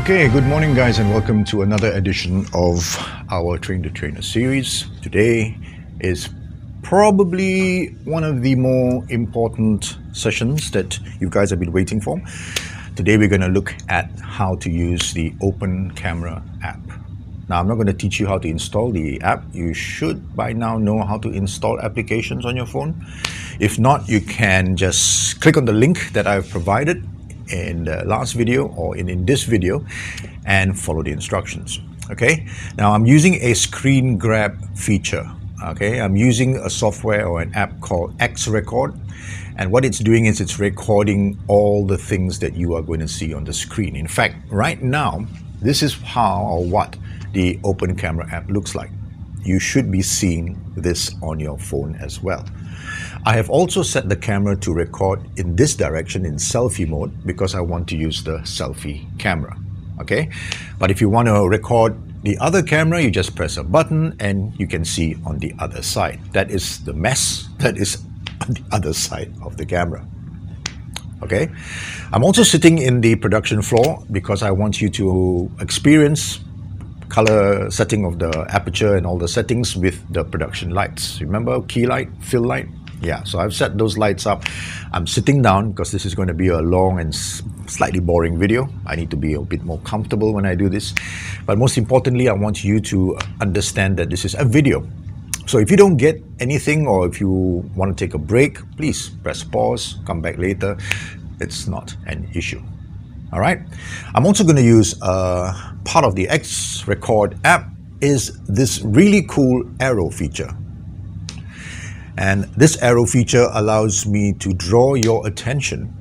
Okay, good morning guys and welcome to another edition of our Train the Trainer series. Today is probably one of the more important sessions that you guys have been waiting for. Today we're going to look at how to use the Open Camera app. Now I'm not going to teach you how to install the app. You should by now know how to install applications on your phone. If not, you can just click on the link that I've provided in the last video or in this video and follow the instructions. Okay, now I'm using a screen grab feature. Okay, I'm using a software or an app called Xrecorder, and what it's doing is it's recording all the things that you are going to see on the screen. In fact, right now this is how or what the Open Camera app looks like. You should be seeing this on your phone as well. I have also set the camera to record in this direction in selfie mode because I want to use the selfie camera. Okay, but if you want to record the other camera, you just press a button and you can see on the other side. That is the mess that is on the other side of the camera. Okay, I'm also sitting in the production floor because I want you to experience color setting of the aperture and all the settings with the production lights. Remember key light, fill light? Yeah, so I've set those lights up. I'm sitting down because this is going to be a long and slightly boring video. I need to be a bit more comfortable when I do this. But most importantly, I want you to understand that this is a video. So if you don't get anything or if you want to take a break, please press pause, come back later. It's not an issue. All right. I'm also going to use part of the Xrecorder app is this really cool arrow feature. And this arrow feature allows me to draw your attention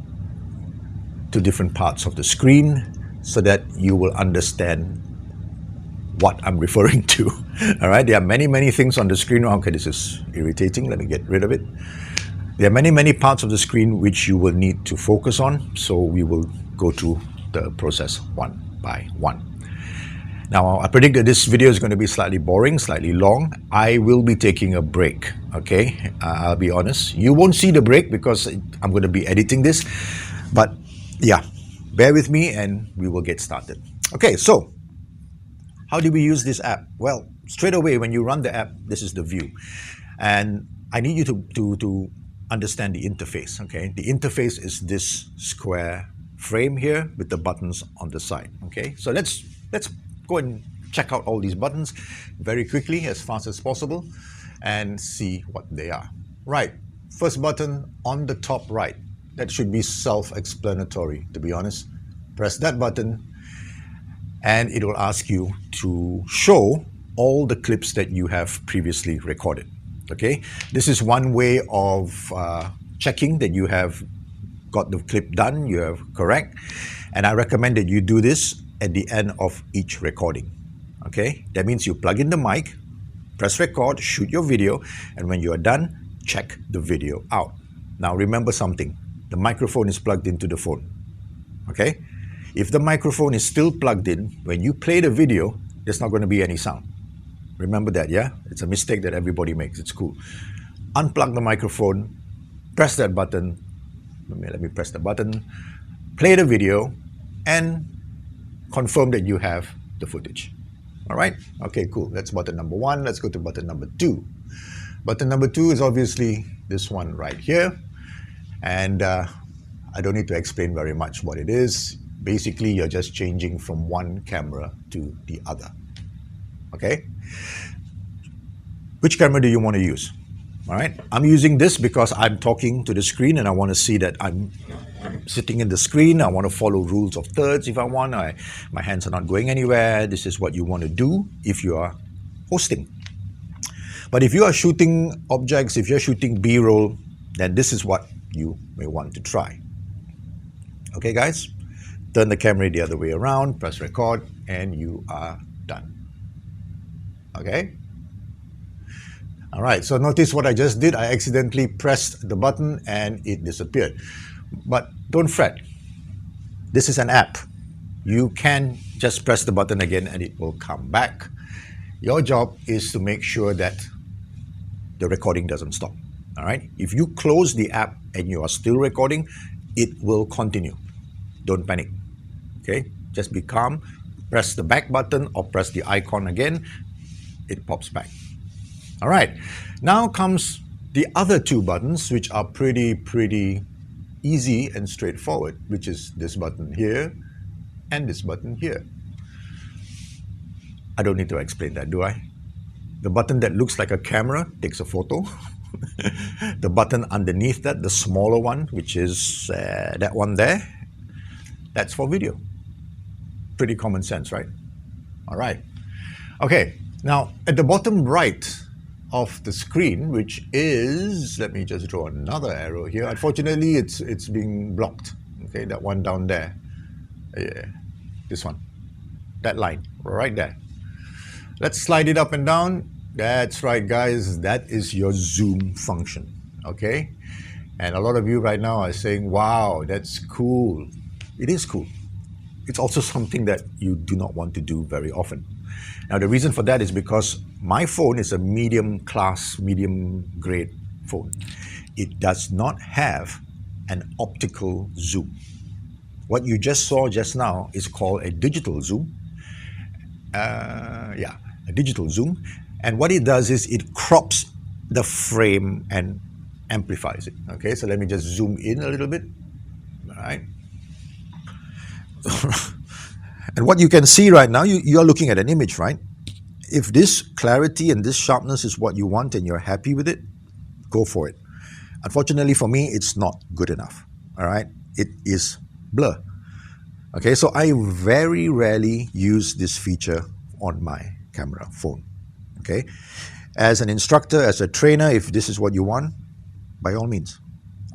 to different parts of the screen so that you will understand what I'm referring to. All right, there are many things on the screen. Okay, this is irritating. Let me get rid of it. There are many parts of the screen which you will need to focus on. So we will go through the process one by one. Now, I predict that this video is going to be slightly boring, slightly long. I will be taking a break, okay? I'll be honest. You won't see the break because I'm going to be editing this. But yeah, bear with me and we will get started. Okay, so how do we use this app? Well, straight away when you run the app, this is the view. And I need you to understand the interface, okay? The interface is this square frame here with the buttons on the side, okay? So let's go and check out all these buttons very quickly, as fast as possible, and see what they are. Right, first button on the top right. That should be self-explanatory, to be honest. Press that button, and it will ask you to show all the clips that you have previously recorded. Okay, this is one way of checking that you have got the clip done, you have correct, and I recommend that you do this at the end of each recording. Okay, that means you plug in the mic, press record, shoot your video, and when you are done, check the video out. Now remember something, the microphone is plugged into the phone. Okay, if the microphone is still plugged in, when you play the video, there's not going to be any sound. Remember that, yeah? It's a mistake that everybody makes. It's cool. Unplug the microphone, press that button. Let me press the button, play the video, and confirm that you have the footage. All right? Okay, cool. That's button number one. Let's go to button number two. Button number two is obviously this one right here. And I don't need to explain very much what it is. Basically, you're just changing from one camera to the other. Okay? Which camera do you want to use? All right, I'm using this because I'm talking to the screen and I want to see that I'm sitting in the screen. I want to follow rules of thirds if I want. My hands are not going anywhere. This is what you want to do if you are hosting. But if you are shooting objects, if you're shooting B-roll, then this is what you may want to try. Okay, guys? Turn the camera the other way around, press record, and you are done. Okay? All right, so notice what I just did. I accidentally pressed the button and it disappeared. But don't fret. This is an app. You can just press the button again and it will come back. Your job is to make sure that the recording doesn't stop. All right? If you close the app and you are still recording, it will continue. Don't panic. Okay? Just be calm, Press the back button or press the icon again, it pops back. All right, now comes the other two buttons, which are pretty easy and straightforward, which is this button here and this button here. I don't need to explain that, do I? The button that looks like a camera takes a photo. The button underneath that, the smaller one, which is that one there, that's for video. Pretty common sense, right? All right. Okay, now at the bottom right of the screen, which is, let me just draw another arrow here. Unfortunately, it's being blocked. Okay, that one down there. Yeah, this one. That line, right there. Let's slide it up and down. That's right, guys. That is your zoom function, okay? And a lot of you right now are saying, wow, that's cool. It is cool. It's also something that you do not want to do very often. Now, the reason for that is because my phone is a medium class, medium grade phone. It does not have an optical zoom. What you just saw just now is called a digital zoom. A digital zoom. And what it does is it crops the frame and amplifies it. Okay, so let me just zoom in a little bit. All right. And what you can see right now, you're looking at an image, right? If this clarity and this sharpness is what you want and you're happy with it, go for it. Unfortunately for me, it's not good enough. All right, it is blur. Okay, so I very rarely use this feature on my camera phone. Okay, as an instructor, as a trainer, if this is what you want, by all means.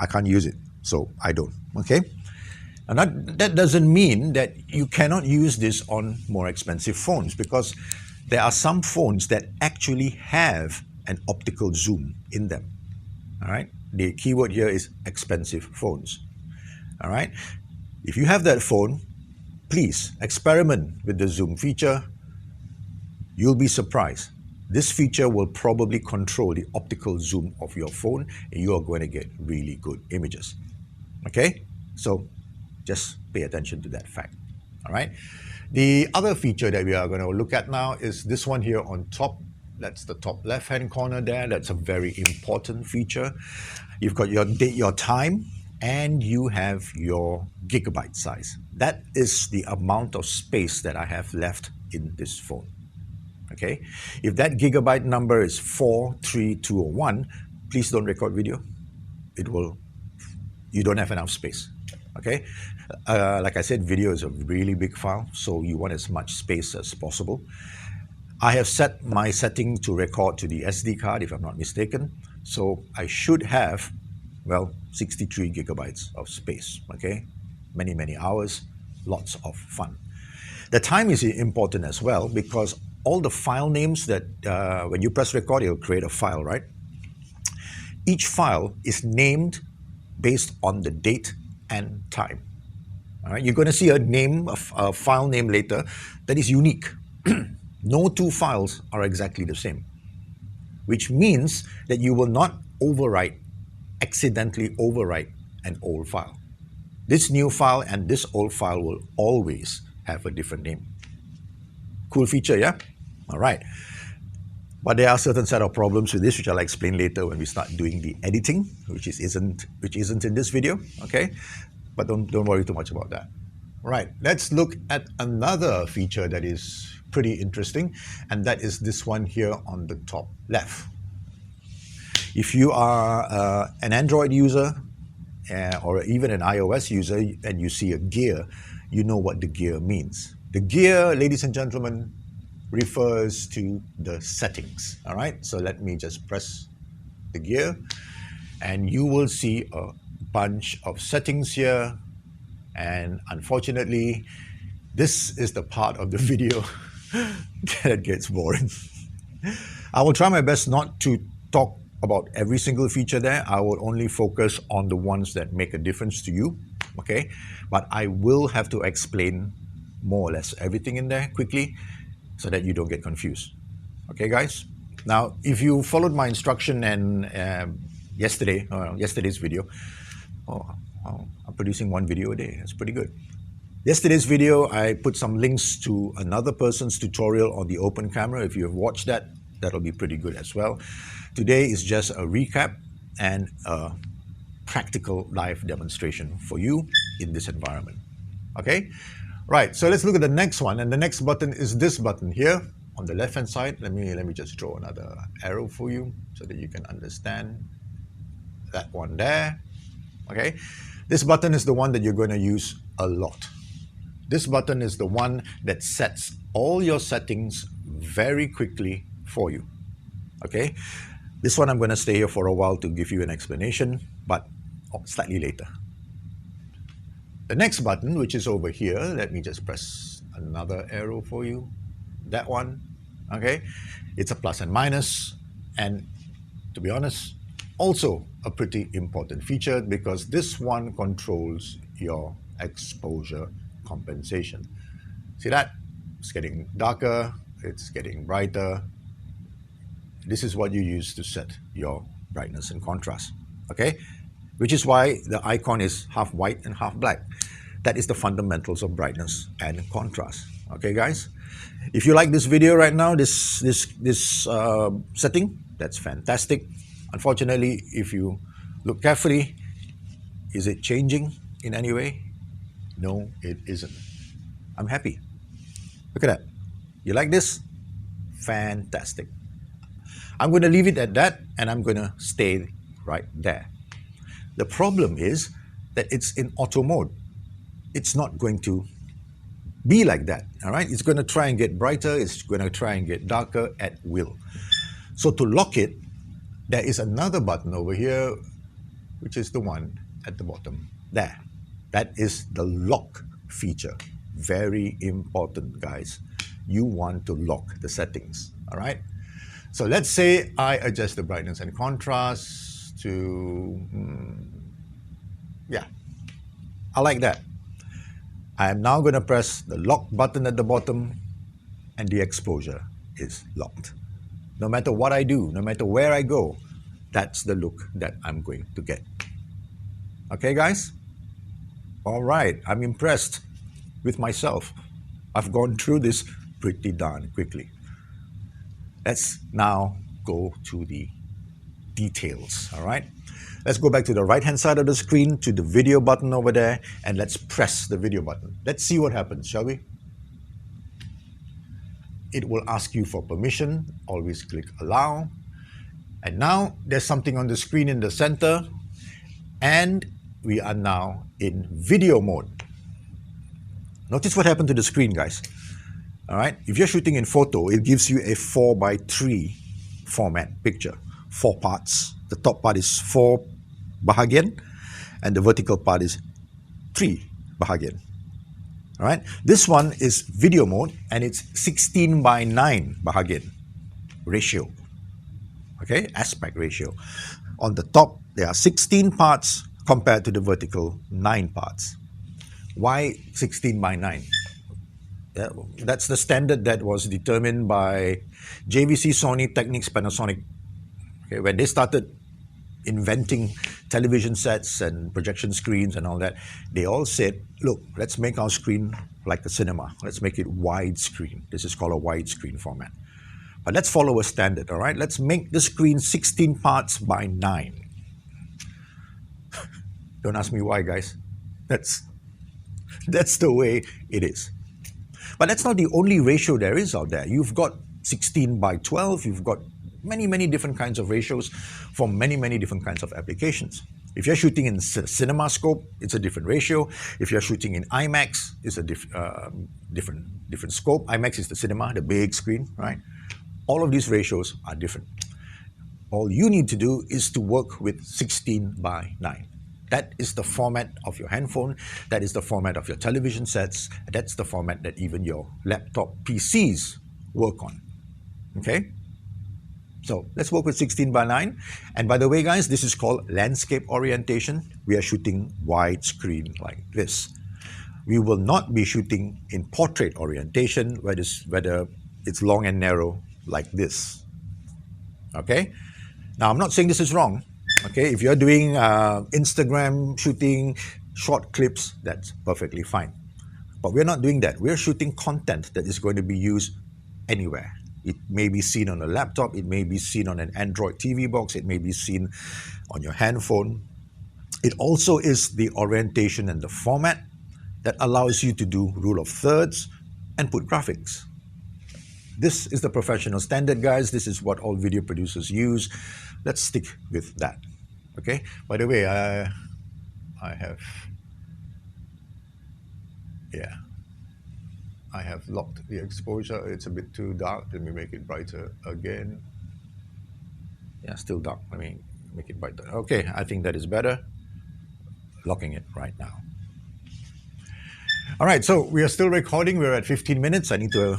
I can't use it, so I don't. Okay, and that doesn't mean that you cannot use this on more expensive phones, because there are some phones that actually have an optical zoom in them. All right, the keyword here is expensive phones. All right, if you have that phone, please experiment with the zoom feature. You'll be surprised. This feature will probably control the optical zoom of your phone, and you are going to get really good images. Okay, so just pay attention to that fact. All right, the other feature that we are going to look at now is this one here on top. That's the top left hand corner there. That's a very important feature. You've got your date, your time, and you have your gigabyte size. That is the amount of space that I have left in this phone. Okay, if that gigabyte number is 43201, please don't record video. You don't have enough space. Okay, like I said, video is a really big file, so you want as much space as possible. I have set my setting to record to the SD card, if I'm not mistaken, so I should have, well, 63 gigabytes of space. Okay, many hours, lots of fun. The time is important as well, because all the file names that when you press record, it'll create a file, right? Each file is named based on the date and time. All right, you're going to see a file name later that is unique. No two files are exactly the same, which means that you will not accidentally overwrite an old file. This new file and this old file will always have a different name. Cool feature, yeah? All right. But there are certain set of problems with this, which I'll explain later when we start doing the editing, which isn't in this video, okay? But don't worry too much about that. All right, let's look at another feature that is pretty interesting, and that is this one here on the top left. If you are an Android user or even an iOS user and you see a gear, you know what the gear means. The gear, ladies and gentlemen, refers to the settings. All right, so let me just press the gear and you will see a bunch of settings here, and unfortunately this is the part of the video that gets boring. I will try my best not to talk about every single feature there. I will only focus on the ones that make a difference to you, okay? But I will have to explain more or less everything in there quickly so that you don't get confused. Okay, guys? Now, if you followed my instruction and yesterday's video, I'm producing one video a day. That's pretty good. Yesterday's video, I put some links to another person's tutorial on the open camera. If you have watched that, that'll be pretty good as well. Today is just a recap and a practical live demonstration for you in this environment. Okay? Right, so let's look at the next one. And the next button is this button here on the left-hand side. Let me just draw another arrow for you so that you can understand that one there. Okay? This button is the one that you're going to use a lot. This button is the one that sets all your settings very quickly for you. Okay? This one I'm going to stay here for a while to give you an explanation, but slightly later. The next button, which is over here, let me just press another arrow for you. That one, okay? It's a plus and minus, and to be honest, also a pretty important feature because this one controls your exposure compensation. See that? It's getting darker, it's getting brighter. This is what you use to set your brightness and contrast, okay? Which is why the icon is half white and half black. That is the fundamentals of brightness and contrast, okay guys? If you like this video right now, this setting, that's fantastic. Unfortunately, if you look carefully, is it changing in any way? No, it isn't. I'm happy. Look at that. You like this? Fantastic. I'm going to leave it at that, and I'm going to stay right there. The problem is that it's in auto mode. It's not going to be like that, all right? It's going to try and get brighter. It's going to try and get darker at will. So to lock it, there is another button over here, which is the one at the bottom there. That is the lock feature. Very important, guys. You want to lock the settings, all right? So let's say I adjust the brightness and contrast to, yeah, I like that. I am now going to press the lock button at the bottom and the exposure is locked. No matter what I do, no matter where I go, that's the look that I'm going to get. Okay, guys? All right, I'm impressed with myself. I've gone through this pretty darn quickly. Let's now go to the details, all right? Let's go back to the right-hand side of the screen to the video button over there, and let's press the video button. Let's see what happens, shall we? It will ask you for permission. Always click allow. And now there's something on the screen in the center, and we are now in video mode. Notice what happened to the screen, guys. All right, if you're shooting in photo, it gives you a 4:3 format picture, 4 parts. The top part is 4 bahagian, and the vertical part is 3 bahagian. All right, this one is video mode, and it's 16:9 bahagian ratio. Okay, aspect ratio. On the top, there are 16 parts compared to the vertical 9 parts. Why 16:9? That's the standard that was determined by JVC, Sony, Technics, Panasonic. Okay, when they started inventing television sets and projection screens and all that, they all said, look, let's make our screen like a cinema. Let's make it widescreen. This is called a widescreen format. But let's follow a standard, all right? Let's make the screen 16 parts by 9. Don't ask me why, guys. That's the way it is. But that's not the only ratio there is out there. You've got 16:12. You've got many, many different kinds of ratios for many, many different kinds of applications. If you're shooting in cinema scope, it's a different ratio. If you're shooting in IMAX, it's a different scope. IMAX is the cinema, the big screen, right? All of these ratios are different. All you need to do is to work with 16:9. That is the format of your handphone. That is the format of your television sets. That's the format that even your laptop PCs work on. Okay? So let's work with 16:9. And by the way, guys, this is called landscape orientation. We are shooting widescreen like this. We will not be shooting in portrait orientation, whether it's long and narrow like this. Okay? Now, I'm not saying this is wrong. Okay, if you're doing Instagram shooting, short clips, that's perfectly fine. But we're not doing that. We're shooting content that is going to be used anywhere. It may be seen on a laptop, it may be seen on an Android TV box, it may be seen on your handphone. It also is the orientation and the format that allows you to do rule of thirds and put graphics. This is the professional standard, guys. This is what all video producers use. Let's stick with that. Okay? By the way, I have locked the exposure. It's a bit too dark. Let me make it brighter again. Yeah, still dark. Let me make it brighter. Okay, I think that is better. Locking it right now. All right, so we are still recording. We're at 15 minutes. I need to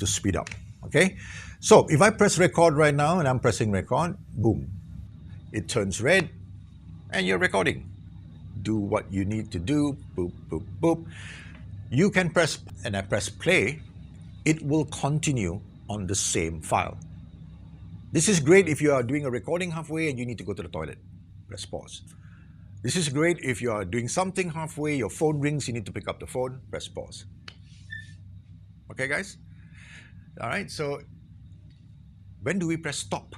speed up. Okay, so if I press record right now and I'm pressing record, boom, it turns red, and you're recording. Do what you need to do. Boop, boop, boop. You can press, and I press play, it will continue on the same file. This is great if you are doing a recording halfway and you need to go to the toilet. Press pause. This is great if you are doing something halfway, your phone rings, you need to pick up the phone, press pause. Okay, guys? All right, so when do we press stop?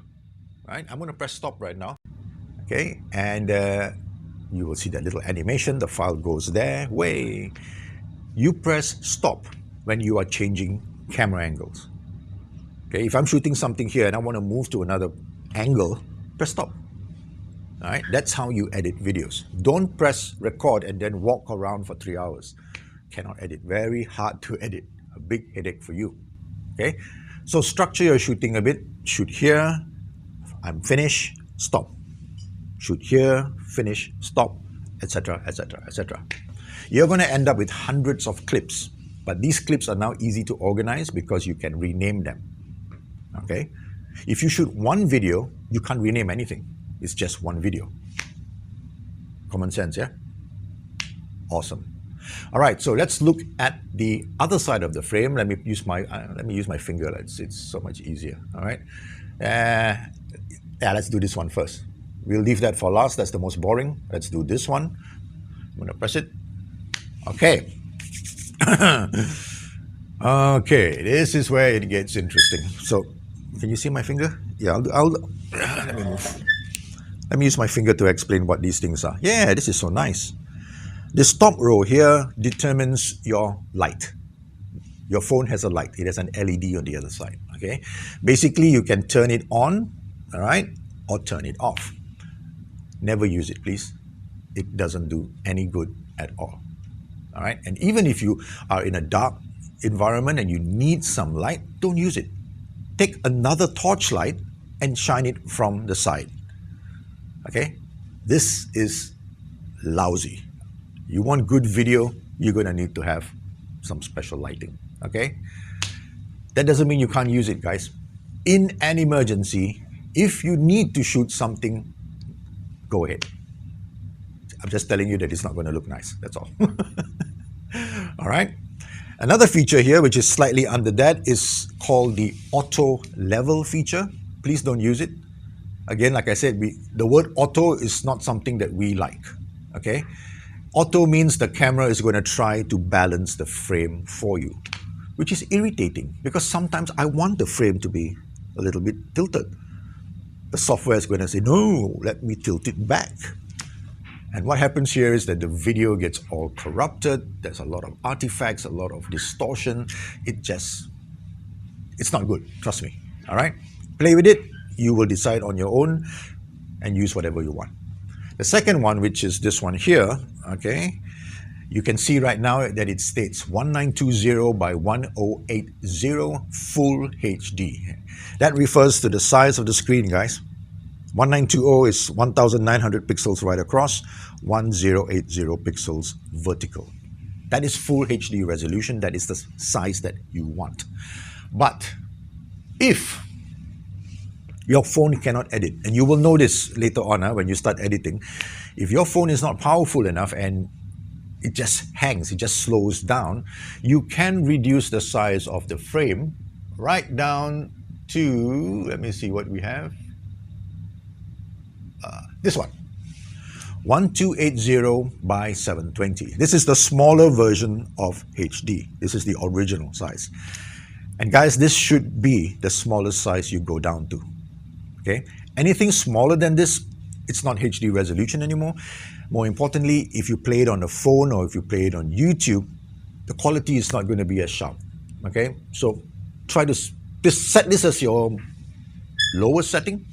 Right, I'm going to press stop right now. Okay, and you will see that little animation, the file goes there, way. You press stop when you are changing camera angles. Okay, if I'm shooting something here and I want to move to another angle, press stop. All right, that's how you edit videos. Don't press record and then walk around for 3 hours. Cannot edit. Very hard to edit. A big headache for you. Okay, so structure your shooting a bit. Shoot here, I'm finished, stop. Shoot here, finish, stop, etc., etc., etc. You're going to end up with hundreds of clips, but these clips are now easy to organize because you can rename them. Okay? If you shoot one video, you can't rename anything. It's just one video. Common sense, yeah? Awesome. All right, so let's look at the other side of the frame. Let me use my finger. It's so much easier. All right. Yeah, let's do this one first. We'll leave that for last. That's the most boring. Let's do this one. I'm gonna press it. Okay. Okay, this is where it gets interesting. So, can you see my finger? Yeah, let me move. Let me use my finger to explain what these things are. Yeah, this is so nice. This top row here determines your light. Your phone has a light. It has an LED on the other side, okay? Basically, you can turn it on, all right, or turn it off. Never use it, please. It doesn't do any good at all, all right? And even if you are in a dark environment and you need some light, don't use it. Take another torchlight and shine it from the side, okay? This is lousy. You want good video, you're going to need to have some special lighting, okay? That doesn't mean you can't use it, guys. In an emergency, if you need to shoot something, go ahead. I'm just telling you that it's not going to look nice, that's all. All right? Another feature here, which is slightly under that, is called the auto level feature. Please don't use it. Again, like I said, the word auto is not something that we like, okay? Auto means the camera is going to try to balance the frame for you, which is irritating because sometimes I want the frame to be a little bit tilted. The software is going to say, no, let me tilt it back. And what happens here is that the video gets all corrupted. There's a lot of artifacts, a lot of distortion. It's not good, trust me, all right? Play with it. You will decide on your own and use whatever you want. The second one, which is this one here, okay, you can see right now that it states 1920 by 1080 full HD. That refers to the size of the screen, guys. 1920 is 1900 pixels right across, 1080 pixels vertical. That is full HD resolution. That is the size that you want. But if your phone cannot edit, and you will know this later on when you start editing. If your phone is not powerful enough and it just hangs, it just slows down, you can reduce the size of the frame right down to, let me see what we have, this one, 1280 by 720. This is the smaller version of HD. This is the original size. And guys, this should be the smallest size you go down to. Okay? Anything smaller than this, it's not HD resolution anymore. More importantly, if you play it on a phone or if you play it on YouTube, the quality is not going to be as sharp. Okay? So try to set this as your lowest setting.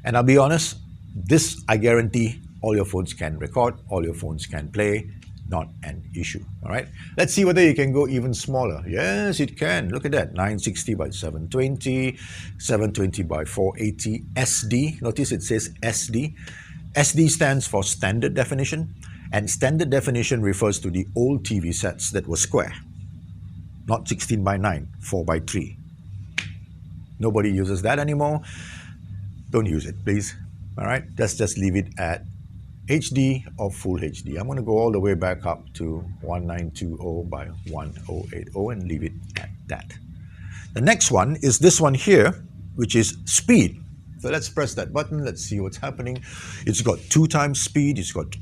And I'll be honest, this I guarantee all your phones can record, all your phones can play, not an issue. All right, let's see whether you can go even smaller. Yes, it can. Look at that, 960 by 720, 720 by 480 SD. Notice it says SD. SD stands for standard definition, and standard definition refers to the old TV sets that were square, not 16 by 9, 4 by 3. Nobody uses that anymore. Don't use it, please. All right, let's just leave it at HD or Full HD. I'm going to go all the way back up to 1920 by 1080 and leave it at that. The next one is this one here, which is speed. So let's press that button. Let's see what's happening. It's got 2 times speed. It's got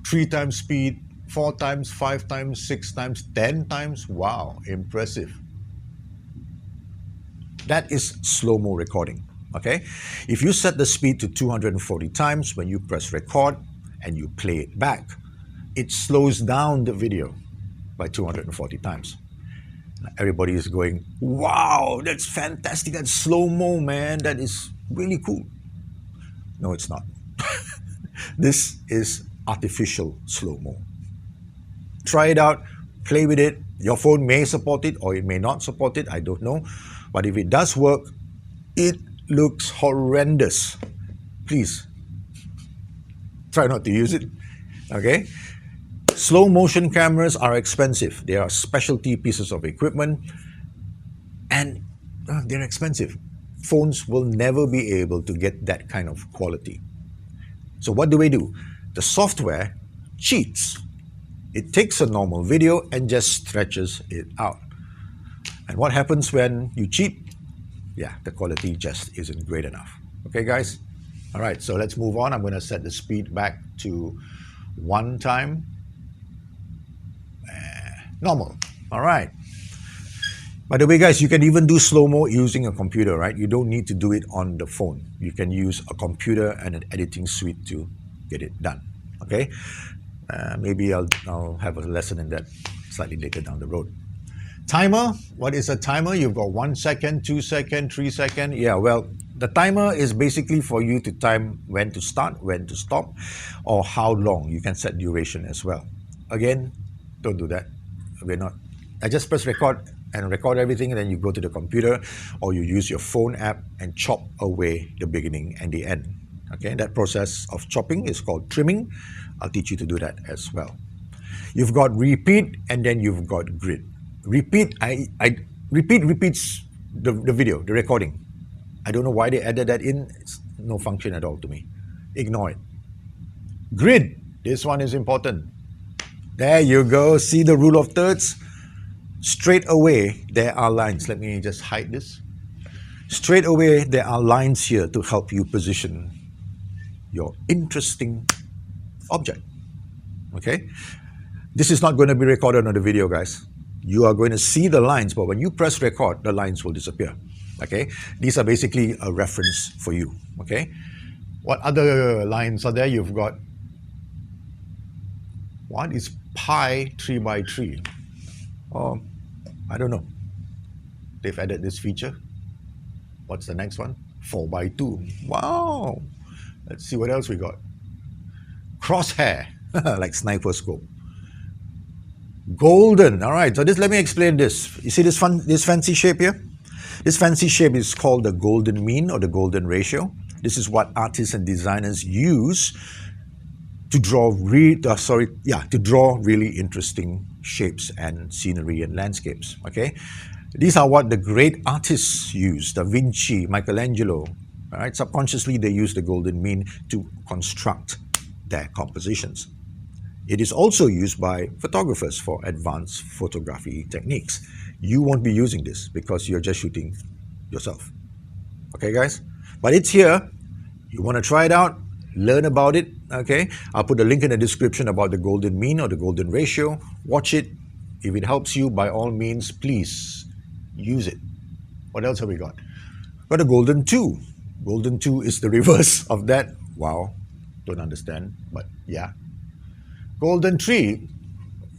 3 times speed, 4 times, 5 times, 6 times, 10 times. Wow, impressive. That is slow-mo recording. Okay, if you set the speed to 240 times, when you press record and you play it back, it slows down the video by 240 times. Everybody is going, wow, that's fantastic, that's slow-mo, man, that is really cool. No, it's not. This is artificial slow-mo. Try it out, play with it. Your phone may support it or it may not support it, I don't know. But if it does work, it looks horrendous. Please try not to use it. Okay, slow motion cameras are expensive. They are specialty pieces of equipment and they're expensive. Phones will never be able to get that kind of quality. So what do? The software cheats. It takes a normal video and just stretches it out. And what happens when you cheat? Yeah, the quality just isn't great enough. Okay, guys? All right, so let's move on. I'm going to set the speed back to 1 time. Normal. All right. By the way, guys, you can even do slow-mo using a computer, right? You don't need to do it on the phone. You can use a computer and an editing suite to get it done. Okay? Maybe I'll have a lesson in that slightly later down the road. Timer, what is a timer? You've got 1 second, 2 seconds, 3 seconds. Yeah, well, the timer is basically for you to time when to start, when to stop, or how long. You can set duration as well. Again, don't do that. We're not. I just press record and record everything, and then you go to the computer or you use your phone app and chop away the beginning and the end. Okay, that process of chopping is called trimming. I'll teach you to do that as well. You've got repeat and then you've got grid. Repeat, repeat repeats the video, the recording. I don't know why they added that in. It's no function at all to me. Ignore it. Grid, this one is important. There you go. See the rule of thirds? Straight away, there are lines. Let me just hide this. Straight away, there are lines here to help you position your interesting object. Okay? This is not going to be recorded on the video, guys. You are going to see the lines, but when you press record, the lines will disappear. Okay? These are basically a reference for you. Okay? What other lines are there? You've got, what is pi 3 by 3? Oh, I don't know. They've added this feature. What's the next one? 4 by 2. Wow. Let's see what else we got. Crosshair, like sniper scope. Golden. All right, so let me explain this. You see this fancy shape here? This fancy shape is called the golden mean or the golden ratio. This is what artists and designers use to draw really interesting shapes and scenery and landscapes. Okay, these are what the great artists use. Da Vinci, Michelangelo. All right, subconsciously they use the golden mean to construct their compositions. It is also used by photographers for advanced photography techniques. You won't be using this because you're just shooting yourself. Okay, guys? But it's here. You want to try it out? learn about it, okay? I'll put a link in the description about the golden mean or the golden ratio. Watch it. If it helps you, by all means, please use it. What else have we got? Got a golden 2. Golden 2 is the reverse of that. Wow, don't understand, but yeah. Golden 3,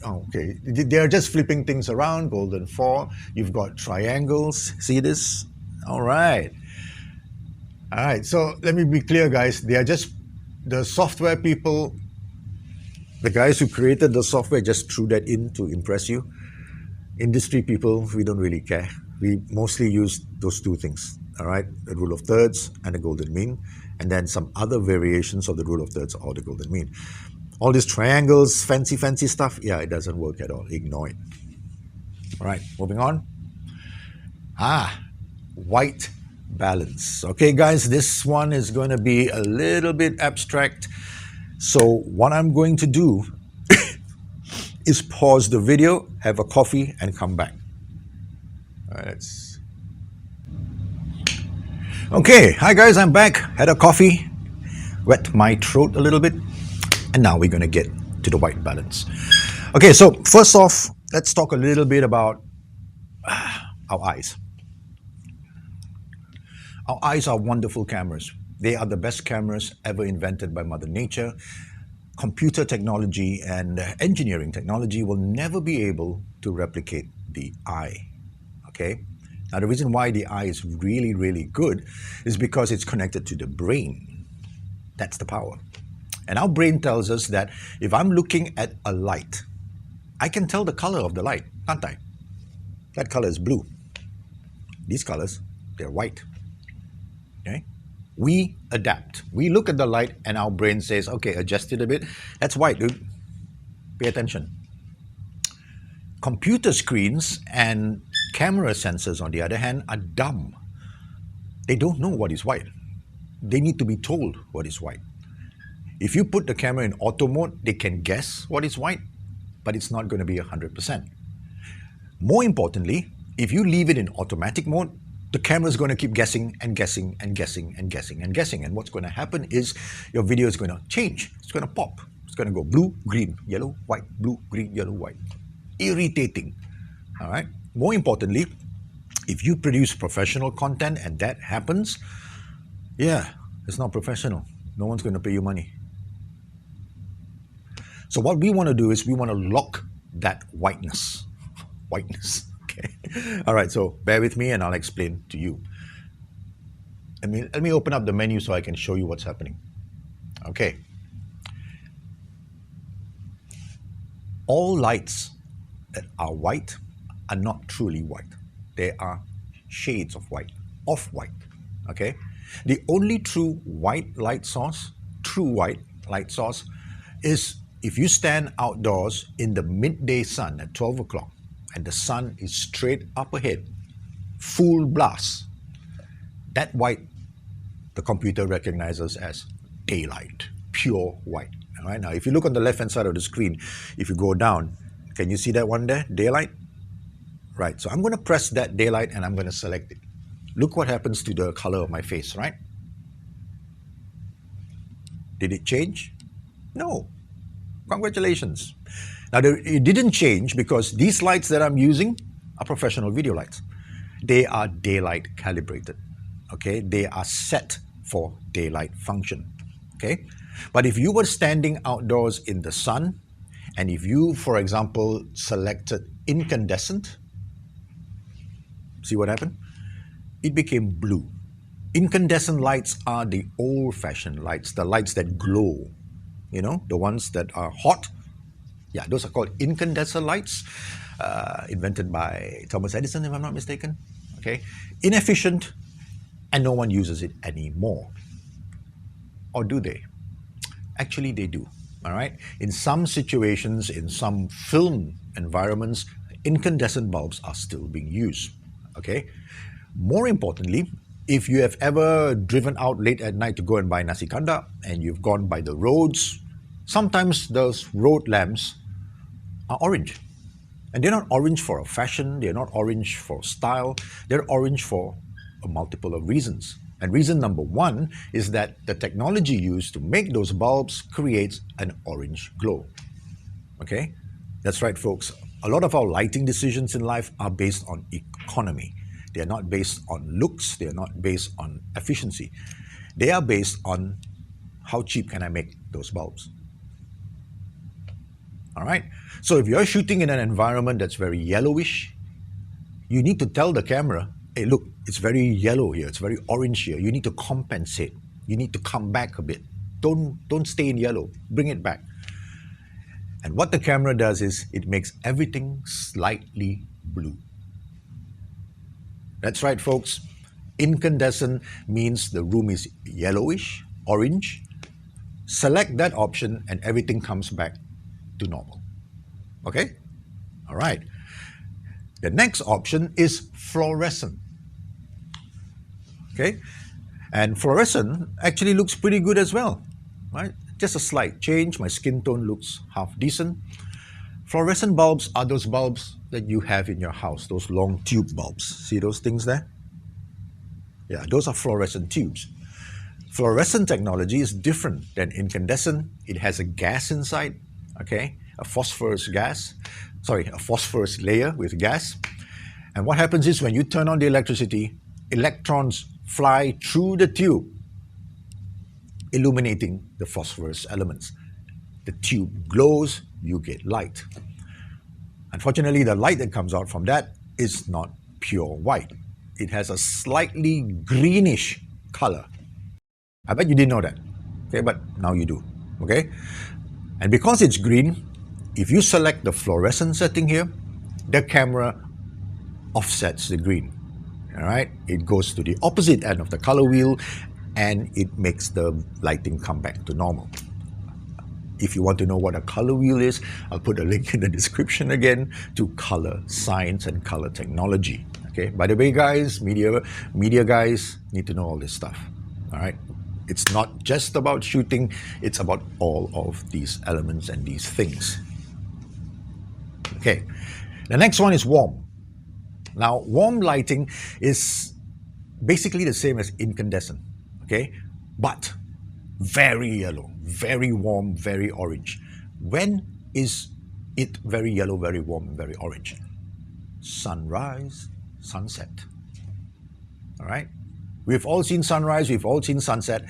okay, they're just flipping things around. Golden 4, you've got triangles. See this? All right. All right, so let me be clear, guys. They are just the software people, the guys who created the software just threw that in to impress you. Industry people, we don't really care. We mostly use those two things, all right? The rule of thirds and the golden mean, and then some other variations of the rule of thirds or the golden mean. All these triangles, fancy stuff, yeah, it doesn't work at all. Ignore it. All right, moving on. White balance. Okay, guys, this one is going to be a little bit abstract. So what I'm going to do is pause the video, have a coffee, and come back. All right, okay, hi guys, I'm back. Had a coffee, wet my throat a little bit, and now we're going to get to the white balance. Okay, so first off, let's talk a little bit about our eyes. Our eyes are wonderful cameras. They are the best cameras ever invented by Mother Nature. Computer technology and engineering technology will never be able to replicate the eye. Okay? Now, the reason why the eye is really, really good is because it's connected to the brain. That's the power. And our brain tells us that if I'm looking at a light, I can tell the color of the light, can't I? That color is blue. These colors, they're white. Okay? We adapt. We look at the light and our brain says, okay, adjust it a bit. That's white, dude. Pay attention. Computer screens and camera sensors, on the other hand, are dumb. They don't know what is white. They need to be told what is white. If you put the camera in auto mode, they can guess what is white, but it's not going to be 100%. More importantly, if you leave it in automatic mode, the camera is going to keep guessing and guessing and guessing and guessing and guessing. And what's going to happen is your video is going to change. It's going to pop. It's going to go blue, green, yellow, white, blue, green, yellow, white. Irritating. All right. More importantly, if you produce professional content and that happens, yeah, it's not professional. No one's going to pay you money. So what we want to do is we want to lock that whiteness. Whiteness. Okay. All right, so bear with me and I'll explain to you. Let me open up the menu so I can show you what's happening. Okay. All lights that are white are not truly white. They are shades of white, off-white. Okay. The only true white light source, is if you stand outdoors in the midday sun at 12 o'clock and the sun is straight up ahead, full blast. That white, the computer recognizes as daylight, pure white. All right, now if you look on the left-hand side of the screen, if you go down, can you see that one there, daylight? Right, so I'm going to press that daylight and I'm going to select it. Look what happens to the color of my face, right? Did it change? No. Congratulations. Now, it didn't change because these lights that I'm using are professional video lights. They are daylight calibrated, okay? They are set for daylight function, okay? But if you were standing outdoors in the sun, and if you, for example, selected incandescent, see what happened? It became blue. Incandescent lights are the old-fashioned lights, the lights that glow, you know, the ones that are hot. Yeah, those are called incandescent lights, invented by Thomas Edison, if I'm not mistaken. Okay, inefficient, and no one uses it anymore. Or do they? Actually, they do. All right. In some situations, in some film environments, incandescent bulbs are still being used. Okay. More importantly, if you have ever driven out late at night to go and buy nasi kandar and you've gone by the roads, sometimes those road lamps are orange. And they're not orange for a fashion, they're not orange for style, they're orange for a multiple of reasons. And reason number one is that the technology used to make those bulbs creates an orange glow. Okay? That's right, folks. A lot of our lighting decisions in life are based on economy. They are not based on looks. They are not based on efficiency. They are based on how cheap can I make those bulbs. All right? So if you're shooting in an environment that's very yellowish, you need to tell the camera, hey, look, it's very yellow here. It's very orange here. You need to compensate. You need to come back a bit. Don't stay in yellow. Bring it back. And what the camera does is it makes everything slightly blue. That's right, folks. Incandescent means the room is yellowish, orange. Select that option and everything comes back to normal. Okay? All right. The next option is fluorescent. Okay? And fluorescent actually looks pretty good as well, right? Just a slight change. My skin tone looks half decent. Fluorescent bulbs are those bulbs that you have in your house, those long tube bulbs. See those things there? Yeah, those are fluorescent tubes. Fluorescent technology is different than incandescent. It has a gas inside, okay? A phosphorus layer with gas. And what happens is when you turn on the electricity, electrons fly through the tube, illuminating the phosphorus elements. The tube glows, you get light. Unfortunately, the light that comes out from that is not pure white. It has a slightly greenish color. I bet you didn't know that, okay? But now you do, okay? And because it's green, if you select the fluorescent setting here, the camera offsets the green, all right? It goes to the opposite end of the color wheel and it makes the lighting come back to normal. If you want to know what a color wheel is, I'll put a link in the description again to color science and color technology. Okay. By the way, guys, media guys need to know all this stuff. All right. It's not just about shooting, it's about all of these elements and these things. Okay. The next one is warm. Now, warm lighting is basically the same as incandescent. Okay, but very yellow, very warm, very orange. When is it very yellow, very warm, and very orange? Sunrise, sunset. All right? We've all seen sunrise, we've all seen sunset.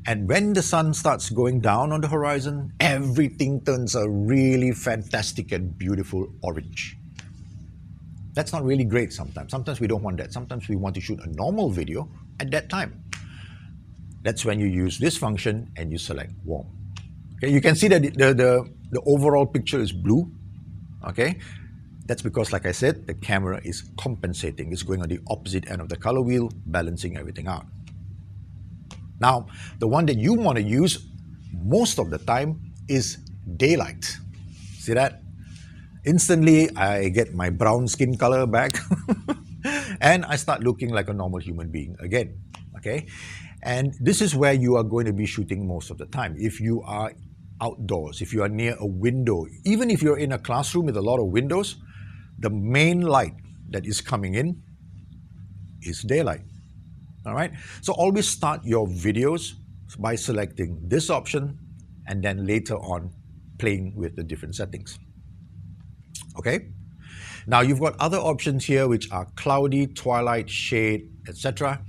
And when the sun starts going down on the horizon, everything turns a really fantastic and beautiful orange. That's not really great sometimes. Sometimes we don't want that. Sometimes we want to shoot a normal video at that time. That's when you use this function and you select warm. Okay, you can see that the overall picture is blue. Okay, that's because, like I said, the camera is compensating. It's going on the opposite end of the color wheel, balancing everything out. Now, the one that you want to use most of the time is daylight. See that? Instantly, I get my brown skin color back and I start looking like a normal human being again. Okay. And this is where you are going to be shooting most of the time. If you are outdoors, if you are near a window, even if you're in a classroom with a lot of windows, the main light that is coming in is daylight. All right? So always start your videos by selecting this option and then later on playing with the different settings. Okay? Now you've got other options here which are cloudy, twilight, shade, etc.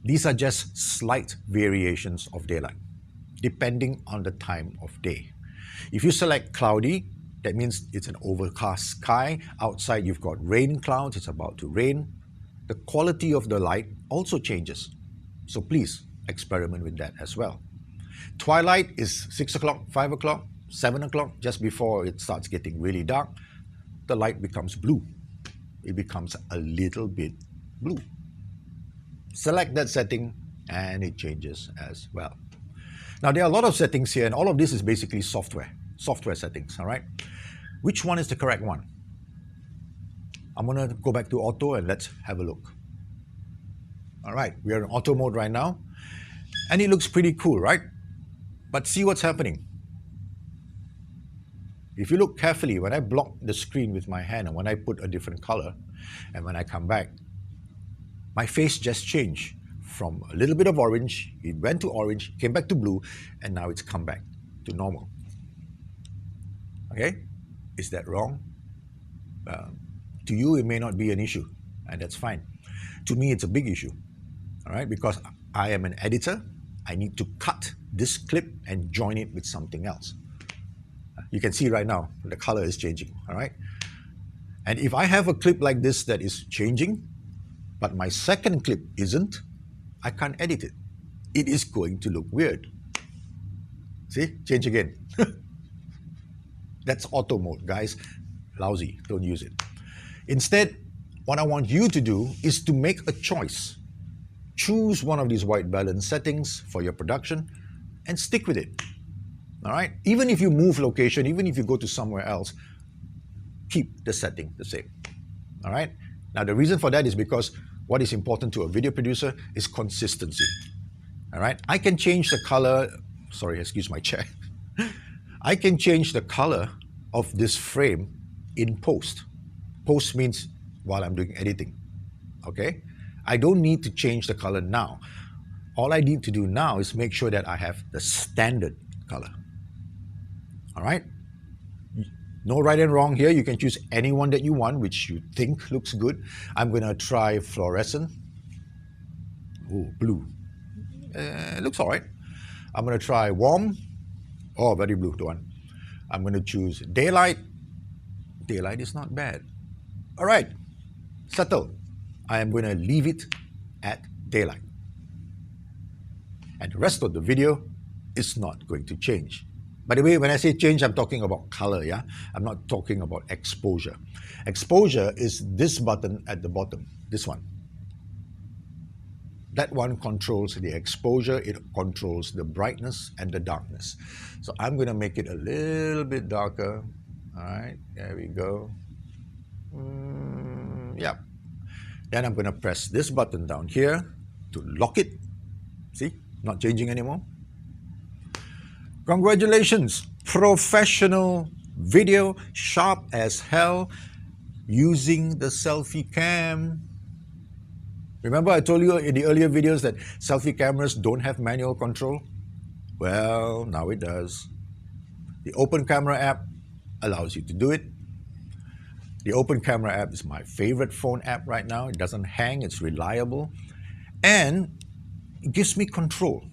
These are just slight variations of daylight, depending on the time of day. If you select cloudy, that means it's an overcast sky. Outside, you've got rain clouds. It's about to rain. The quality of the light also changes. So please experiment with that as well. Twilight is 6 o'clock, 5 o'clock, 7 o'clock, just before it starts getting really dark. The light becomes blue. It becomes a little bit blue. Select that setting and it changes as well. Now there are a lot of settings here and all of this is basically software settings, all right? Which one is the correct one? I'm gonna go back to auto and let's have a look. All right, we are in auto mode right now and it looks pretty cool, right? But see what's happening. If you look carefully, when I block the screen with my hand and when I put a different color and when I come back, my face just changed from a little bit of orange, it went to orange, came back to blue, and now it's come back to normal. Okay? Is that wrong? To you, it may not be an issue, and that's fine. To me, it's a big issue, all right? Because I am an editor, I need to cut this clip and join it with something else. You can see right now, the color is changing, all right? And if I have a clip like this that is changing, but my second clip isn't, I can't edit it. It is going to look weird. See, change again. That's auto mode, guys. Lousy, don't use it. Instead, what I want you to do is to make a choice. Choose one of these white balance settings for your production and stick with it. All right? Even if you move location, even if you go to somewhere else, keep the setting the same. All right? Now, the reason for that is because what is important to a video producer is consistency. All right? I can change the color. Sorry, excuse my chair. I can change the color of this frame in post. Post means while I'm doing editing, okay? I don't need to change the color now. All I need to do now is make sure that I have the standard color, all right? No right and wrong here. You can choose any one that you want, which you think looks good. I'm gonna try fluorescent. Oh, blue. Looks all right. I'm gonna try warm. Oh, very blue, the one. I'm gonna choose daylight. Daylight is not bad. All right, settle. I am going to leave it at daylight. And the rest of the video is not going to change. By the way, when I say change, I'm talking about color, yeah? I'm not talking about exposure. Exposure is this button at the bottom, this one. That one controls the exposure, it controls the brightness and the darkness. So I'm going to make it a little bit darker. All right, there we go. Yeah. Then I'm going to press this button down here to lock it. See, not changing anymore. Congratulations, professional video, sharp as hell, using the selfie cam. Remember I told you in the earlier videos that selfie cameras don't have manual control? Well, now it does. The Open Camera app allows you to do it. The Open Camera app is my favorite phone app right now. It doesn't hang, it's reliable, and it gives me control.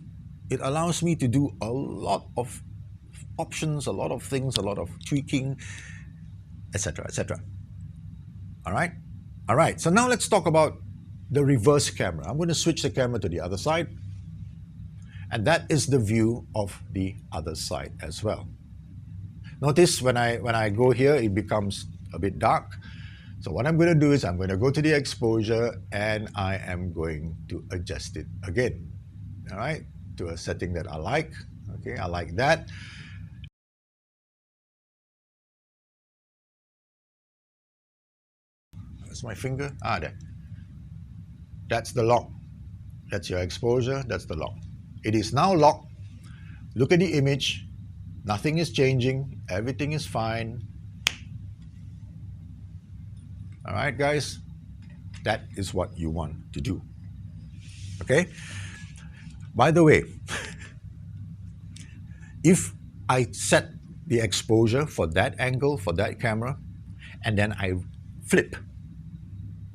It allows me to do a lot of options, a lot of things, a lot of tweaking, etc., etc. All right? All right, so now let's talk about the reverse camera. I'm going to switch the camera to the other side, and that is the view of the other side as well. Notice when I go here, it becomes a bit dark. So what I'm going to do is I'm going to go to the exposure and I am going to adjust it again, all right, to a setting that I like. Okay, I like that. Where's my finger? Ah, there. That's the lock. That's your exposure, that's the lock. It is now locked. Look at the image. Nothing is changing. Everything is fine. All right, guys, that is what you want to do. Okay? By the way, if I set the exposure for that angle, for that camera, and then I flip,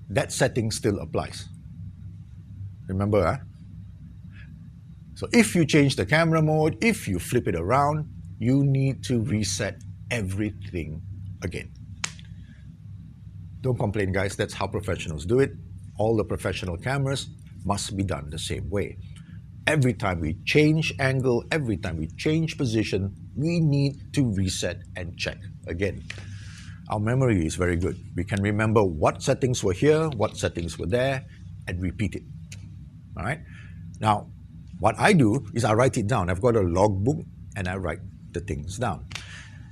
that setting still applies. Remember, huh? So if you change the camera mode, if you flip it around, you need to reset everything again. Don't complain, guys. That's how professionals do it. All the professional cameras must be done the same way. Every time we change angle, every time we change position, we need to reset and check again. Our memory is very good. We can remember what settings were here, what settings were there, and repeat it. All right? Now, what I do is I write it down. I've got a logbook and I write the things down.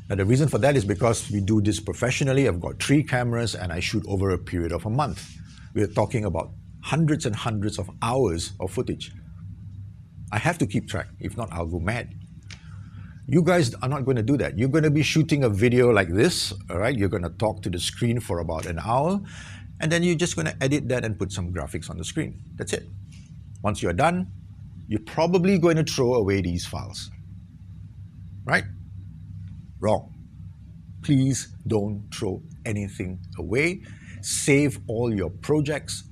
Now, the reason for that is because we do this professionally. I've got 3 cameras and I shoot over a period of a month. We're talking about hundreds and hundreds of hours of footage. I have to keep track. If not, I'll go mad. You guys are not going to do that. You're going to be shooting a video like this, all right? You're going to talk to the screen for about an hour, and then you're just going to edit that and put some graphics on the screen. That's it. Once you're done, you're probably going to throw away these files. Right? Wrong. Please don't throw anything away. Save all your projects,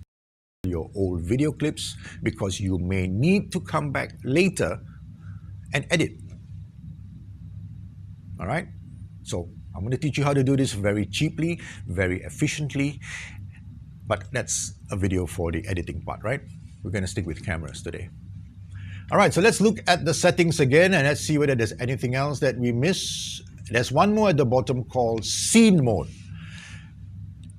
your old video clips, because you may need to come back later and edit. All right? So I'm going to teach you how to do this very cheaply, very efficiently, but that's a video for the editing part, right? We're going to stick with cameras today. All right, so let's look at the settings again and let's see whether there's anything else that we miss. There's one more at the bottom called scene mode.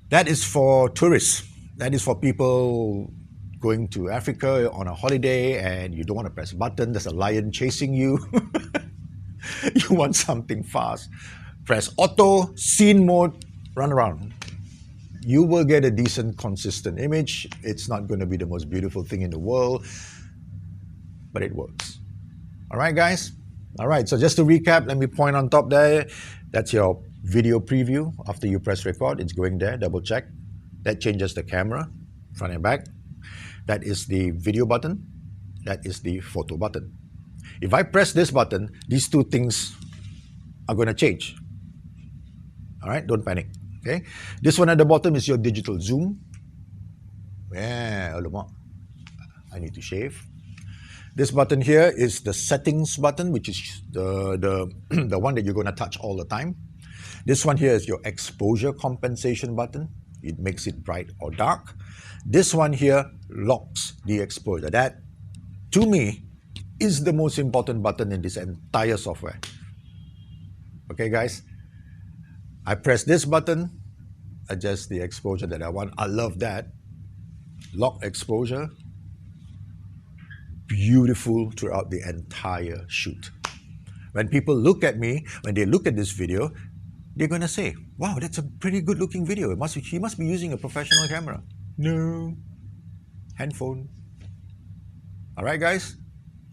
That is for tourists. That is for people going to Africa on a holiday and you don't want to press a button. There's a lion chasing you. You want something fast. Press auto, scene mode, run around. You will get a decent, consistent image. It's not going to be the most beautiful thing in the world, but it works. All right, guys? All right, so just to recap, let me point on top there. That's your video preview. After you press record, it's going there, double check. That changes the camera, front and back. That is the video button. That is the photo button. If I press this button, these two things are going to change. All right, don't panic. Okay, this one at the bottom is your digital zoom. Yeah, alamak. I need to shave. This button here is the settings button, which is the one that you're going to touch all the time. This one here is your exposure compensation button. It makes it bright or dark. This one here locks the exposure. That, to me, is the most important button in this entire software. Okay, guys? I press this button, adjust the exposure that I want. I love that. Lock exposure. Beautiful throughout the entire shoot. When people look at me, when they look at this video, they're going to say, wow, that's a pretty good looking video. He must be using a professional camera. No. Handphone. All right, guys?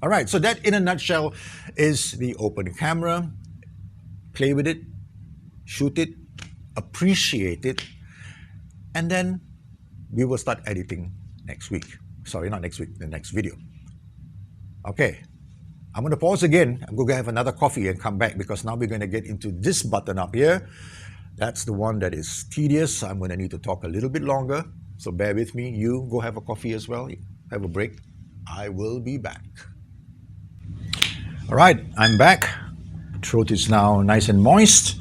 All right, so that in a nutshell is the open camera. Play with it, shoot it, appreciate it, and then we will start editing next week. Sorry, not next week, the next video. Okay, I'm going to pause again. I'm going to have another coffee and come back because now we're going to get into this button up here. That's the one that is tedious. I'm going to need to talk a little bit longer, so bear with me. You go have a coffee as well. Have a break. I will be back. All right, I'm back. Throat is now nice and moist.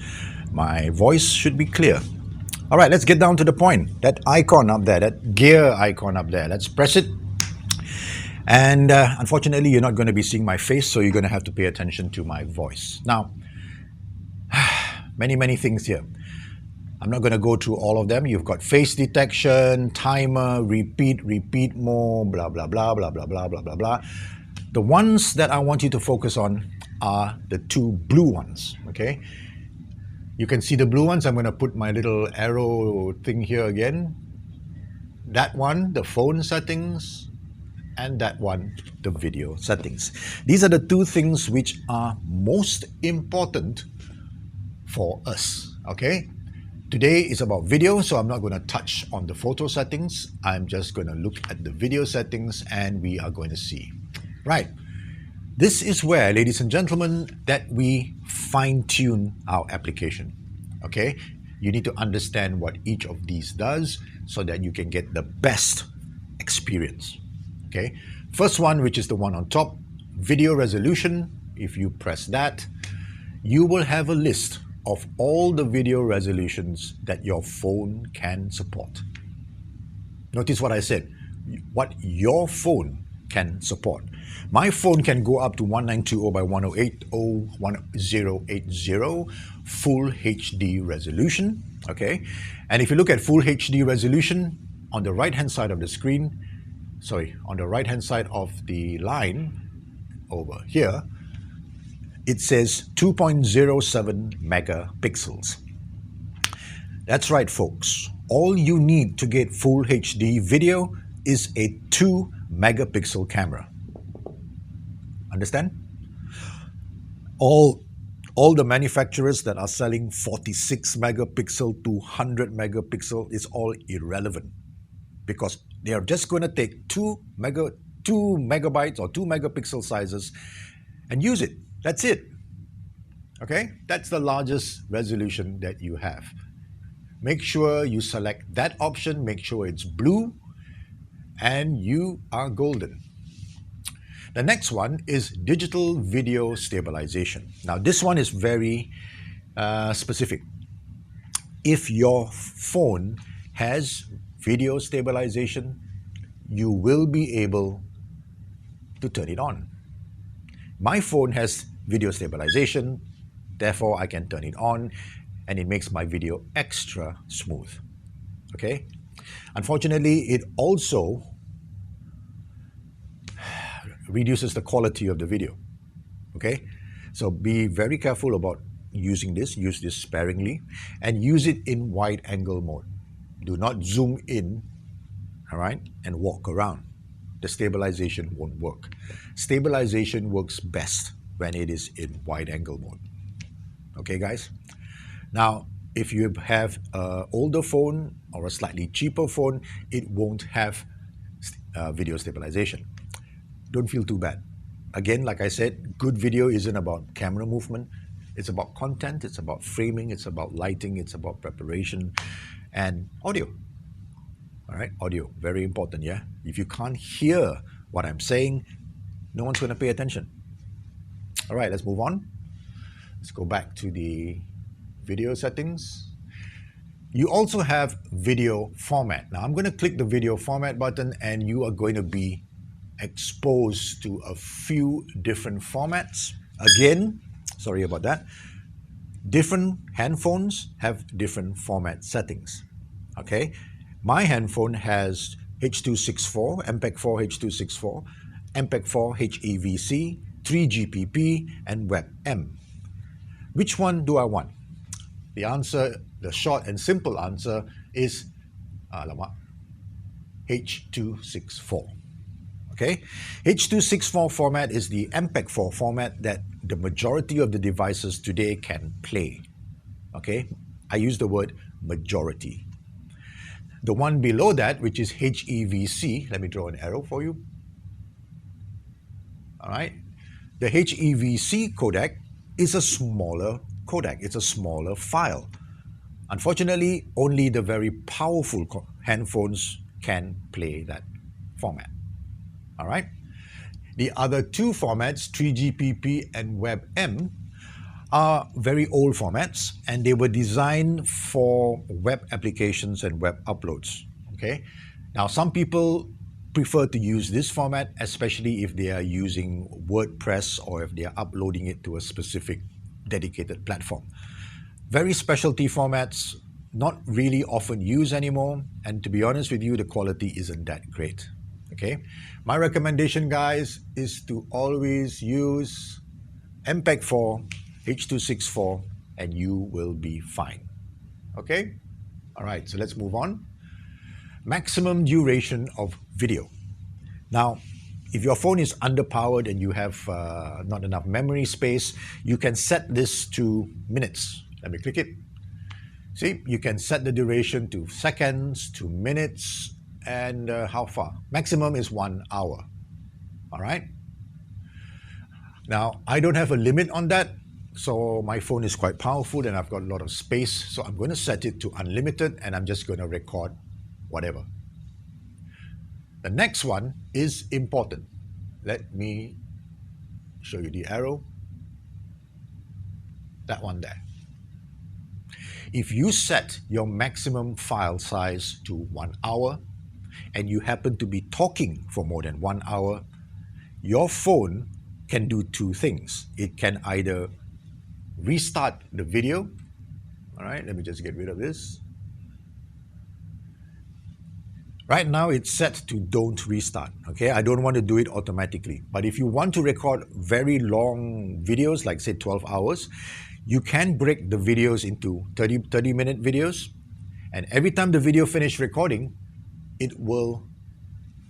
My voice should be clear. All right, let's get down to the point. That icon up there, that gear icon up there, let's press it. And unfortunately, you're not going to be seeing my face, so you're going to have to pay attention to my voice. Now, many things here. I'm not going to go through all of them. You've got face detection, timer, repeat more, blah, blah, blah, blah, blah, blah, blah, blah, blah. The ones that I want you to focus on are the two blue ones, okay? You can see the blue ones. I'm going to put my little arrow thing here again. That one, the phone settings, and that one, the video settings. These are the two things which are most important for us, okay? Today is about video, so I'm not going to touch on the photo settings. I'm just going to look at the video settings and we are going to see. Right. This is where, ladies and gentlemen, that we fine-tune our application, okay? You need to understand what each of these does so that you can get the best experience, okay? First one, which is the one on top, video resolution. If you press that, you will have a list of all the video resolutions that your phone can support. Notice what I said, what your phone can support. My phone can go up to 1920 by 1080, 1080 full HD resolution, okay? And if you look at full HD resolution, on the right-hand side of the screen, on the right-hand side of the line over here, it says 2.07 megapixels. That's right, folks. All you need to get full HD video is a 2 megapixel camera. Understand? All the manufacturers that are selling 46 megapixel to 100 megapixel is all irrelevant because they are just going to take 2 2 megabytes or 2 megapixel sizes and use it. That's it. Okay, that's the largest resolution that you have. Make sure you select that option, make sure it's blue, and you are golden. The next one is digital video stabilization. Now, this one is very specific. If your phone has video stabilization, you will be able to turn it on. My phone has video stabilization, therefore I can turn it on, and it makes my video extra smooth. Okay? Unfortunately, it also reduces the quality of the video. Okay? So be very careful about using this. Use this sparingly and use it in wide angle mode. Do not zoom in, all right, and walk around. The stabilization won't work. Stabilization works best when it is in wide angle mode. Okay, guys? Now, if you have an older phone or a slightly cheaper phone, it won't have video stabilization. Don't feel too bad. Again, like I said, good video isn't about camera movement. It's about content, it's about framing, it's about lighting, it's about preparation and audio. All right, audio, very important, yeah? If you can't hear what I'm saying, no one's going to pay attention. All right, let's move on. Let's go back to the video settings. You also have video format. Now, I'm going to click the video format button and you are going to be exposed to a few different formats. Again, sorry about that. Different handphones have different format settings. Okay, my handphone has H264, MPEG-4 H264, MPEG-4 HEVC, 3GPP, and WebM. Which one do I want? The answer, the short and simple answer is H264. Okay, H264 format is the MPEG-4 format that the majority of the devices today can play. Okay, I use the word majority. The one below that, which is HEVC, let me draw an arrow for you. All right, the HEVC codec is a smaller codec. It's a smaller file. Unfortunately, only the very powerful handphones can play that format. All right. The other two formats, 3GPP and WebM, are very old formats and they were designed for web applications and web uploads. Okay. Now, some people prefer to use this format, especially if they are using WordPress or if they are uploading it to a specific dedicated platform. Very specialty formats, not really often used anymore. And to be honest with you, the quality isn't that great. Okay, my recommendation, guys, is to always use MPEG-4, H264, and you will be fine. Okay, all right, so let's move on. Maximum duration of video. Now, if your phone is underpowered and you have not enough memory space, you can set this to minutes. Let me click it. See, you can set the duration to seconds, to minutes, and how far? Maximum is 1 hour. All right. Now, I don't have a limit on that. So my phone is quite powerful and I've got a lot of space. So I'm going to set it to unlimited and I'm just going to record whatever. The next one is important. Let me show you the arrow. That one there. If you set your maximum file size to 1 hour and you happen to be talking for more than 1 hour, your phone can do two things. It can either restart the video. All right, let me just get rid of this. Right now it's set to don't restart. Okay, I don't want to do it automatically. But if you want to record very long videos, like say 12 hours, you can break the videos into 30-minute videos. And every time the video finishes recording, it will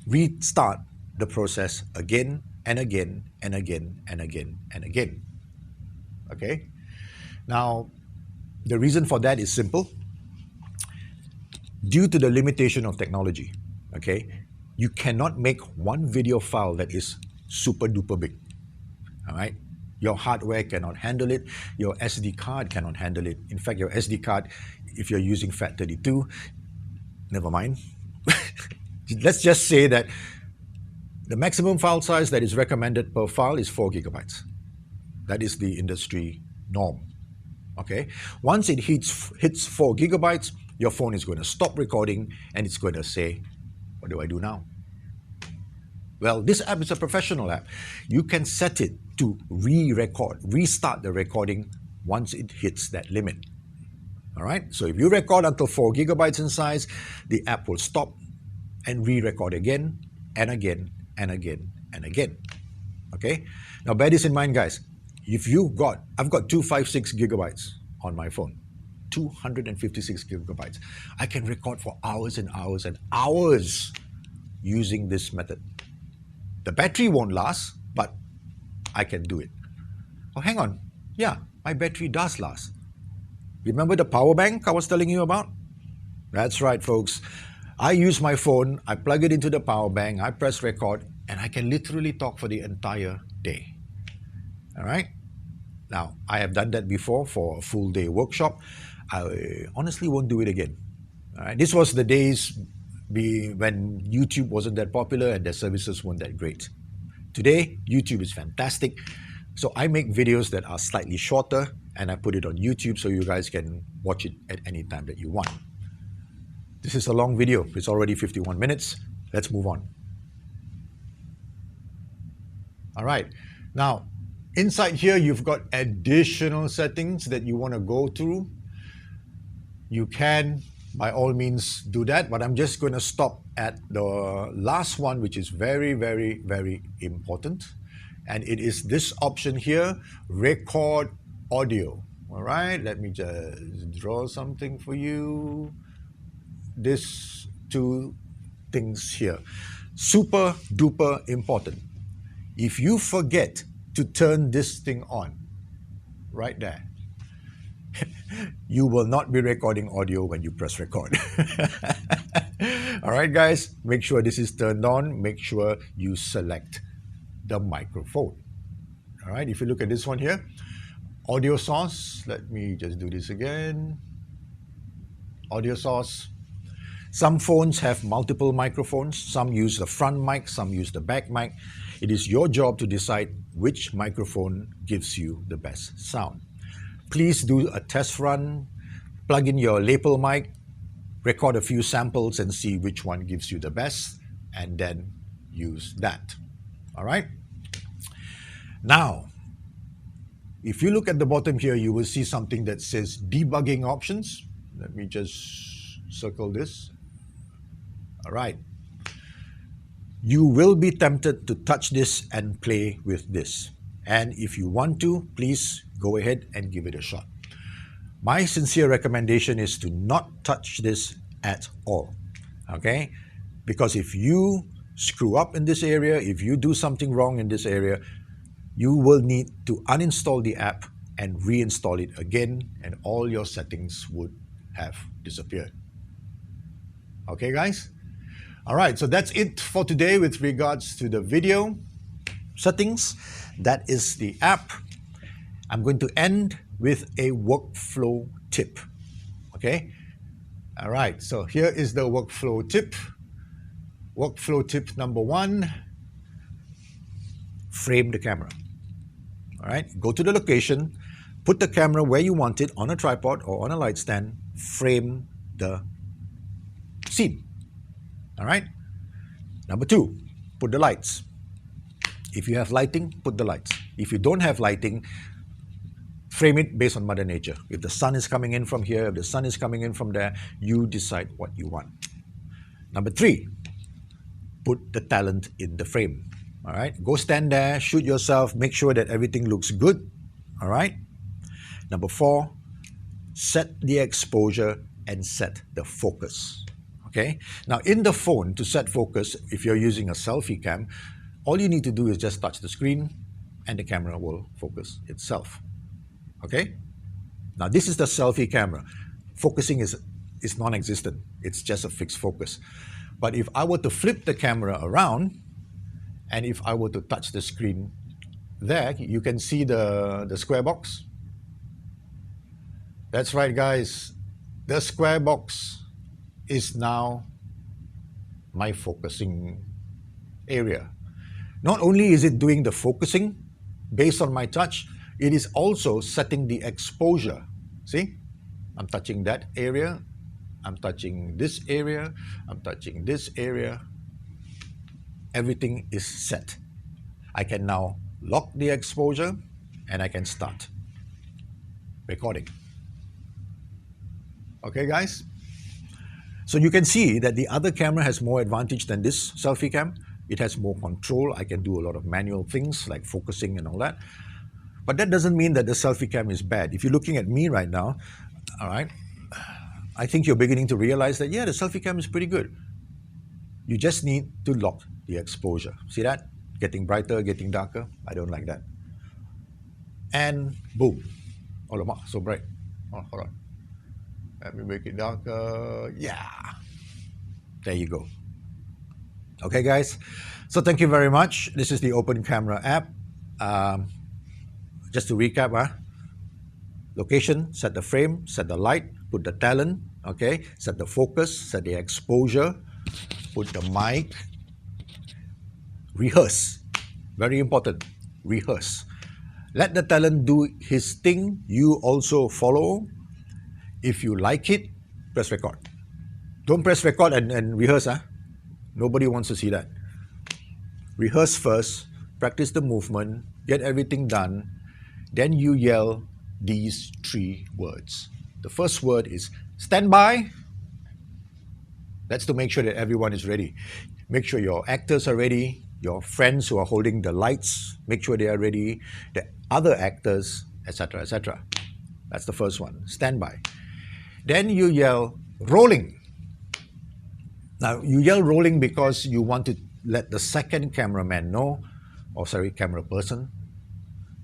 restart the process again and again and again and again and again. Okay? Now, the reason for that is simple. Due to the limitation of technology, okay, You cannot make one video file that is super duper big. All right? Your hardware cannot handle it. Your SD card cannot handle it. In fact, your SD card, if you're using FAT32, never mind. Let's just say that the maximum file size that is recommended per file is 4 gigabytes. That is the industry norm. Okay? Once it hits 4 gigabytes, your phone is going to stop recording and it's going to say, what do I do now? Well, this app is a professional app. You can set it to re-record, restart the recording once it hits that limit. All right? So if you record until 4 gigabytes in size, the app will stop and re-record again and again and again and again. Okay? Now bear this in mind, guys. I've got 256 gigabytes on my phone. 256 gigabytes. I can record for hours and hours and hours using this method. The battery won't last, but I can do it. Oh, hang on. Yeah, my battery does last. Remember the power bank I was telling you about? That's right, folks. I use my phone, I plug it into the power bank, I press record, and I can literally talk for the entire day. All right? Now, I have done that before for a full day workshop. I honestly won't do it again. All right? This was the days when YouTube wasn't that popular and their services weren't that great. Today, YouTube is fantastic. So I make videos that are slightly shorter and I put it on YouTube so you guys can watch it at any time that you want. This is a long video. It's already 51 minutes. Let's move on. All right. Now, inside here, you've got additional settings that you want to go through. You can, by all means, do that, but I'm just going to stop at the last one, which is very, very, very important. And it is this option here, record audio. All right, let me just draw something for you. These two things here, super duper important. If you forget to turn this thing on, right there, you will not be recording audio when you press record. All right, guys, make sure this is turned on. Make sure you select the microphone. All right, if you look at this one here, audio source. Let me just do this again. Audio source. Some phones have multiple microphones. Some use the front mic, some use the back mic. It is your job to decide which microphone gives you the best sound. Please do a test run, plug in your lapel mic, record a few samples and see which one gives you the best, and then use that. All right? Now, if you look at the bottom here, you will see something that says debugging options. Let me just circle this. All right. You will be tempted to touch this and play with this. And if you want to, please go ahead and give it a shot. My sincere recommendation is to not touch this at all. Okay? Because if you screw up in this area, if you do something wrong in this area, you will need to uninstall the app and reinstall it again, and all your settings would have disappeared. Okay, guys? All right, so that's it for today with regards to the video settings. That is the app. I'm going to end with a workflow tip. Okay? All right, so here is the workflow tip. Workflow tip number 1, frame the camera. All right, go to the location, put the camera where you want it, on a tripod or on a light stand, frame the scene. All right. Number 2, put the lights. If you have lighting, put the lights. If you don't have lighting, frame it based on Mother Nature. If the sun is coming in from here, if the sun is coming in from there, you decide what you want. Number 3, put the talent in the frame. All right. Go stand there, shoot yourself, make sure that everything looks good. All right. Number 4, set the exposure and set the focus. Okay. Now in the phone, to set focus, if you're using a selfie cam, all you need to do is just touch the screen and the camera will focus itself. Okay. Now this is the selfie camera. Focusing is non-existent. It's just a fixed focus. But if I were to flip the camera around, and if I were to touch the screen there, you can see the square box. That's right, guys. The square box is now my focusing area. Not only is it doing the focusing based on my touch, it is also setting the exposure. See? I'm touching that area. I'm touching this area. I'm touching this area. Everything is set. I can now lock the exposure and I can start recording. Okay, guys? So you can see that the other camera has more advantage than this selfie cam. It has more control. I can do a lot of manual things like focusing and all that. But that doesn't mean that the selfie cam is bad. If you're looking at me right now, all right, I think you're beginning to realize that, yeah, the selfie cam is pretty good. You just need to lock the exposure. See that? Getting brighter, getting darker. I don't like that. And boom. Oh, so bright. Oh, hold on. Let me make it darker. Yeah. There you go. Okay, guys. So thank you very much. This is the Open Camera app. Just to recap, location, set the frame, set the light, put the talent, okay, set the focus, set the exposure, put the mic, rehearse. Very important, rehearse. Let the talent do his thing. You also follow. If you like it, press record. Don't press record and rehearse. Nobody wants to see that. Rehearse first, practice the movement, get everything done. Then you yell these 3 words. The first word is stand by. That's to make sure that everyone is ready. Make sure your actors are ready, your friends who are holding the lights, make sure they are ready, the other actors, etc., etc. That's the first one, stand by. Then you yell rolling. Now, you yell rolling because you want to let the second cameraman know, camera person,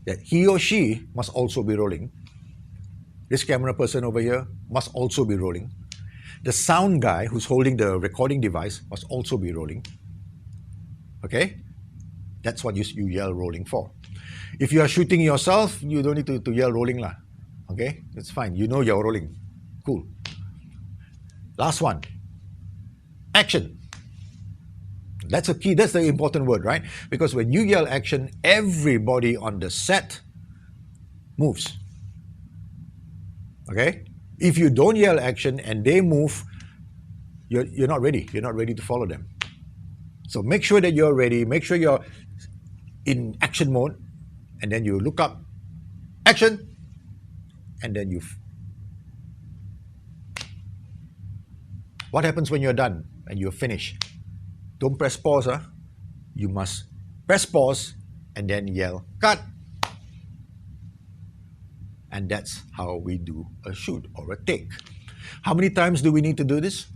that he or she must also be rolling. This camera person over here must also be rolling. The sound guy who's holding the recording device must also be rolling. Okay? That's what you yell rolling for. If you are shooting yourself, you don't need to yell rolling lah. Okay? That's fine. You know you're rolling. Cool. Last one. Action. That's a key. That's the important word, right? Because when you yell action, everybody on the set moves. Okay? If you don't yell action and they move, you're not ready. You're not ready to follow them. So make sure that you're ready. Make sure you're in action mode. And then you look up, action, and then you... What happens when you're done and you're finished? Don't press pause. You must press pause and then yell, cut. And that's how we do a shoot or a take. How many times do we need to do this?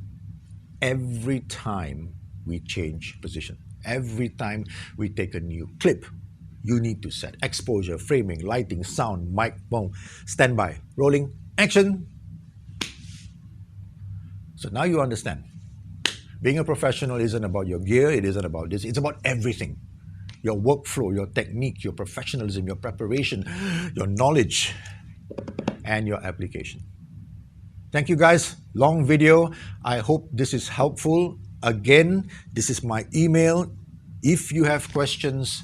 Every time we change position. Every time we take a new clip, you need to set exposure, framing, lighting, sound, mic, boom, standby, rolling, action. So now you understand. Being a professional isn't about your gear, it isn't about this, it's about everything. Your workflow, your technique, your professionalism, your preparation, your knowledge, and your application. Thank you guys. Long video. I hope this is helpful. Again, this is my email. If you have questions,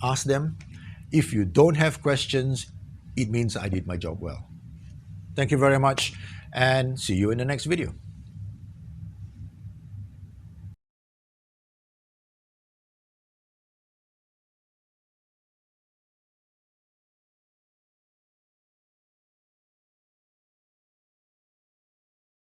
ask them. If you don't have questions, it means I did my job well. Thank you very much and see you in the next video.